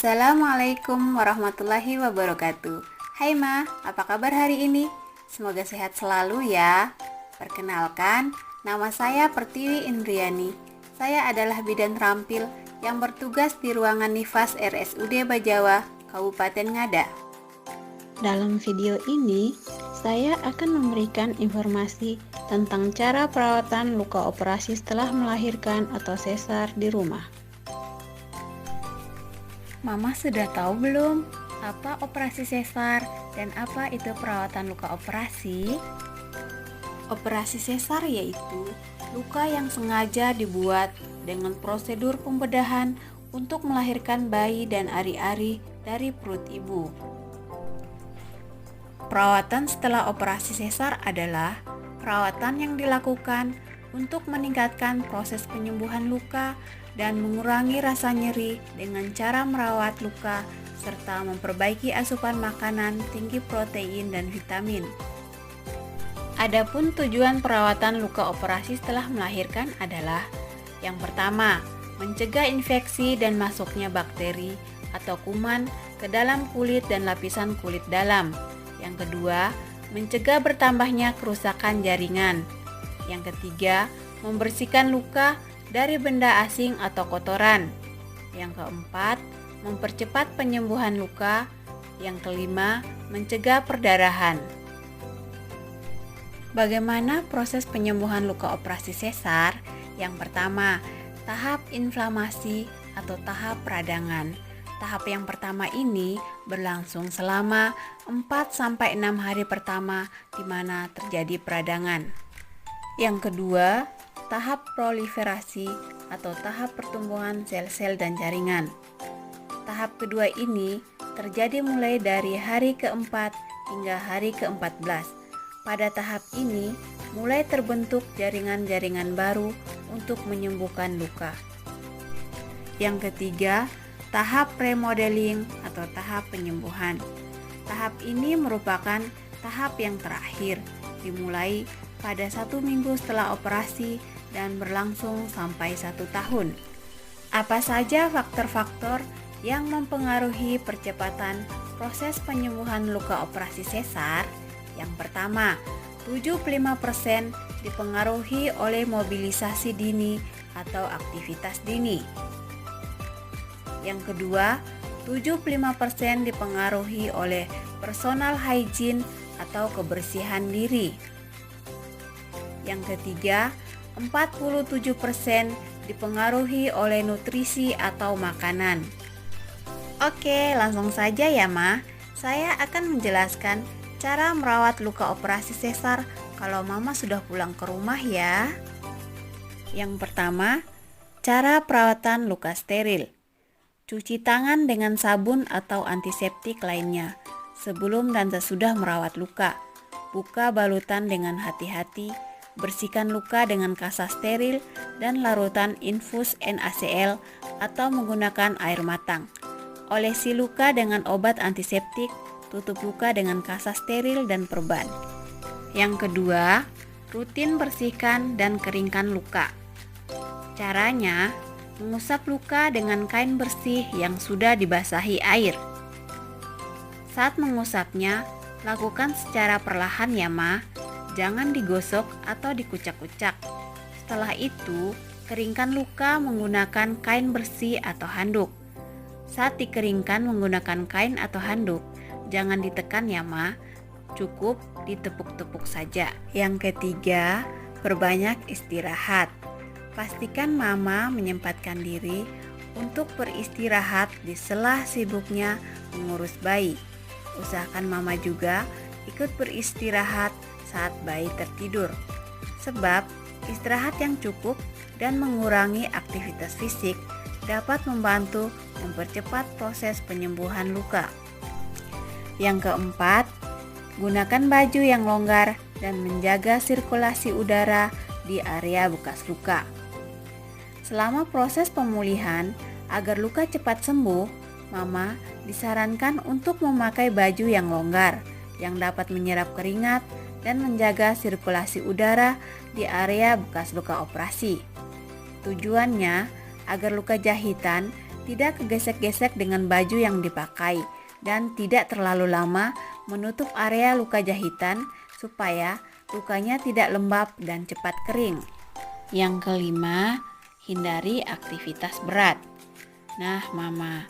Assalamualaikum warahmatullahi wabarakatuh. Hai Ma, apa kabar hari ini? Semoga sehat selalu ya. Perkenalkan, nama saya Pertiwi Indriani. Saya adalah bidan terampil yang bertugas di ruangan Nifas RSUD Bajawa, Kabupaten Ngada. Dalam video ini, saya akan memberikan informasi tentang cara perawatan luka operasi setelah melahirkan atau sesar di rumah. Mama sudah tahu belum apa operasi sesar dan apa itu perawatan luka operasi? Operasi sesar yaitu luka yang sengaja dibuat dengan prosedur pembedahan untuk melahirkan bayi dan ari-ari dari perut ibu. Perawatan setelah operasi sesar adalah perawatan yang dilakukan untuk meningkatkan proses penyembuhan luka dan mengurangi rasa nyeri dengan cara merawat luka serta memperbaiki asupan makanan tinggi protein dan vitamin. Adapun tujuan perawatan luka operasi setelah melahirkan adalah: yang pertama, mencegah infeksi dan masuknya bakteri atau kuman ke dalam kulit dan lapisan kulit dalam. Yang kedua, mencegah bertambahnya kerusakan jaringan. Yang ketiga, membersihkan luka dari benda asing atau kotoran. Yang keempat, mempercepat penyembuhan luka. Yang kelima, mencegah perdarahan. Bagaimana proses penyembuhan luka operasi sesar? Yang pertama, tahap inflamasi atau tahap peradangan. Tahap yang pertama ini berlangsung selama 4-6 hari pertama di mana terjadi peradangan. Yang kedua, tahap proliferasi atau tahap pertumbuhan sel-sel dan jaringan. Tahap kedua ini terjadi mulai dari hari keempat hingga hari ke-14. Pada tahap ini, mulai terbentuk jaringan-jaringan baru untuk menyembuhkan luka. Yang ketiga, tahap remodeling atau tahap penyembuhan. Tahap ini merupakan tahap yang terakhir, dimulai pada 1 minggu setelah operasi dan berlangsung sampai 1 tahun. Apa saja faktor-faktor yang mempengaruhi percepatan proses penyembuhan luka operasi sesar? Yang pertama, 75% dipengaruhi oleh mobilisasi dini atau aktivitas dini. Yang kedua, 75% dipengaruhi oleh personal hygiene atau kebersihan diri. Yang ketiga, 47% dipengaruhi oleh nutrisi atau makanan. Oke, langsung saja ya Ma. Saya akan menjelaskan cara merawat luka operasi sesar kalau Mama sudah pulang ke rumah ya. Yang pertama, cara perawatan luka steril. Cuci tangan dengan sabun atau antiseptik lainnya sebelum dan sesudah merawat luka. Buka balutan dengan hati-hati. Bersihkan luka dengan kasa steril dan larutan infus NaCl atau menggunakan air matang. Olesi luka dengan obat antiseptik. Tutup luka dengan kasa steril dan perban. Yang kedua, rutin bersihkan dan keringkan luka. Caranya, mengusap luka dengan kain bersih yang sudah dibasahi air. Saat mengusapnya, lakukan secara perlahan ya Ma. Jangan digosok atau dikucak-kucak. Setelah itu, keringkan luka menggunakan kain bersih atau handuk. Saat dikeringkan menggunakan kain atau handuk, jangan ditekan ya Ma. Cukup ditepuk-tepuk saja. Yang ketiga, perbanyak istirahat. Pastikan Mama menyempatkan diri untuk beristirahat di sela sibuknya mengurus bayi. Usahakan Mama juga ikut beristirahat saat bayi tertidur. Sebab istirahat yang cukup dan mengurangi aktivitas fisik dapat membantu mempercepat proses penyembuhan luka. Yang keempat, gunakan baju yang longgar dan menjaga sirkulasi udara di area bekas luka. Selama proses pemulihan, agar luka cepat sembuh, Mama disarankan untuk memakai baju yang longgar yang dapat menyerap keringat dan menjaga sirkulasi udara di area bekas luka operasi. Tujuannya agar luka jahitan Tidak kegesek-gesek dengan baju yang dipakai dan tidak terlalu lama menutup area luka jahitan supaya lukanya tidak lembab dan cepat kering. Yang kelima, hindari aktivitas berat. Nah, Mama,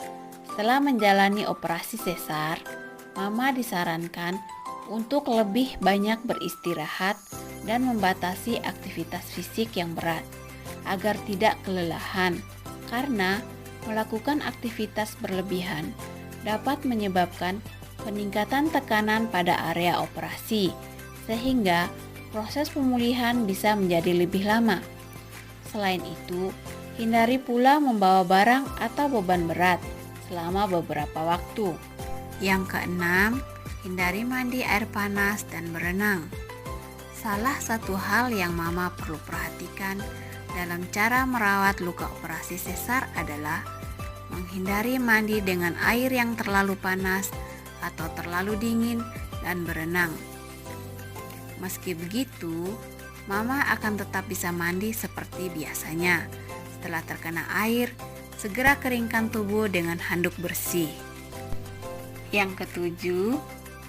setelah menjalani operasi sesar, Mama disarankan untuk lebih banyak beristirahat dan membatasi aktivitas fisik yang berat agar tidak kelelahan, karena melakukan aktivitas berlebihan dapat menyebabkan peningkatan tekanan pada area operasi, sehingga proses pemulihan bisa menjadi lebih lama. Selain itu, hindari pula membawa barang atau beban berat selama beberapa waktu. Yang keenam, hindari mandi air panas dan berenang. Salah satu hal yang Mama perlu perhatikan dalam cara merawat luka operasi sesar adalah menghindari mandi dengan air yang terlalu panas atau terlalu dingin dan berenang. Meski begitu, Mama akan tetap bisa mandi seperti biasanya. Setelah terkena air, segera keringkan tubuh dengan handuk bersih. Yang ketujuh,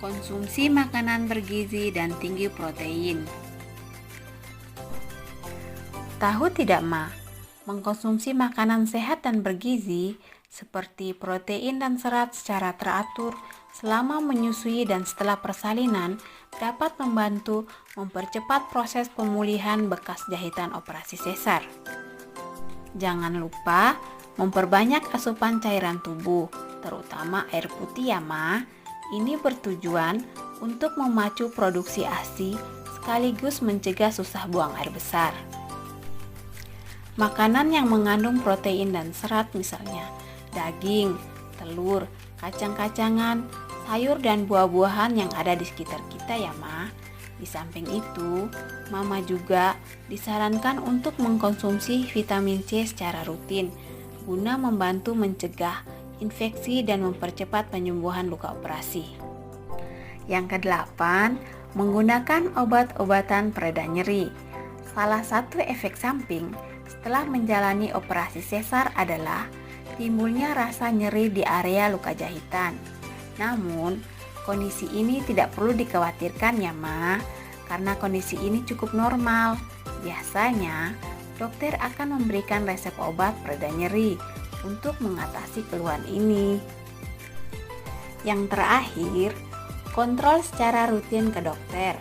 konsumsi makanan bergizi dan tinggi protein. Tahu tidak, Ma? Mengkonsumsi makanan sehat dan bergizi seperti protein dan serat secara teratur selama menyusui dan setelah persalinan dapat membantu mempercepat proses pemulihan bekas jahitan operasi sesar. Jangan lupa memperbanyak asupan cairan tubuh, terutama air putih ya, Ma. Ini bertujuan untuk memacu produksi ASI sekaligus mencegah susah buang air besar. Makanan yang mengandung protein dan serat misalnya daging, telur, kacang-kacangan, sayur dan buah-buahan yang ada di sekitar kita ya, Ma. Di samping itu, Mama juga disarankan untuk mengkonsumsi vitamin C secara rutin guna membantu mencegah infeksi dan mempercepat penyembuhan luka operasi. Yang kedelapan, menggunakan obat-obatan pereda nyeri. Salah satu efek samping setelah menjalani operasi sesar adalah timbulnya rasa nyeri di area luka jahitan. Namun, kondisi ini tidak perlu dikhawatirkan ya, Ma, karena kondisi ini cukup normal. Biasanya, dokter akan memberikan resep obat pereda nyeri untuk mengatasi keluhan ini. Yang terakhir, kontrol secara rutin ke dokter.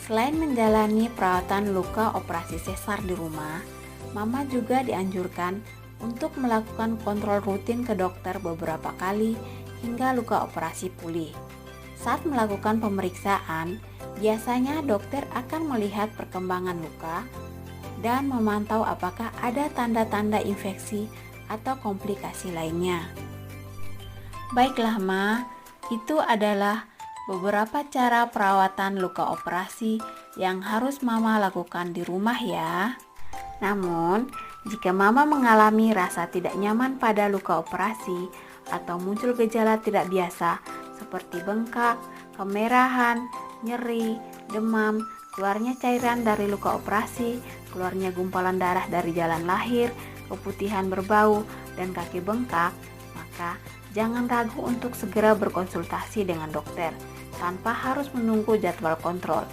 Selain menjalani perawatan luka operasi sesar di rumah, Mama juga dianjurkan untuk melakukan kontrol rutin ke dokter beberapa kali hingga luka operasi pulih. Saat melakukan pemeriksaan, biasanya dokter akan melihat perkembangan luka dan memantau apakah ada tanda-tanda infeksi atau komplikasi lainnya. Baiklah, Ma, itu adalah beberapa cara perawatan luka operasi yang harus Mama lakukan di rumah ya. Namun, jika Mama mengalami rasa tidak nyaman pada luka operasi atau muncul gejala tidak biasa seperti bengkak, kemerahan, nyeri, demam, keluarnya cairan dari luka operasi, keluarnya gumpalan darah dari jalan lahir, keputihan berbau, dan kaki bengkak, maka jangan ragu untuk segera berkonsultasi dengan dokter tanpa harus menunggu jadwal kontrol.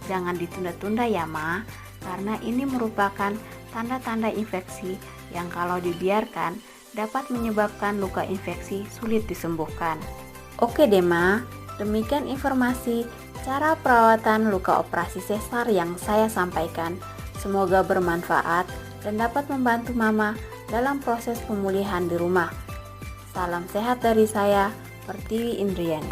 Jangan ditunda-tunda ya, Ma, karena ini merupakan tanda-tanda infeksi yang kalau dibiarkan dapat menyebabkan luka infeksi sulit disembuhkan. Oke deh, Ma, demikian informasi cara perawatan luka operasi sesar yang saya sampaikan. Semoga bermanfaat dan dapat membantu Mama dalam proses pemulihan di rumah. Salam sehat dari saya, Pertiwi Indriani.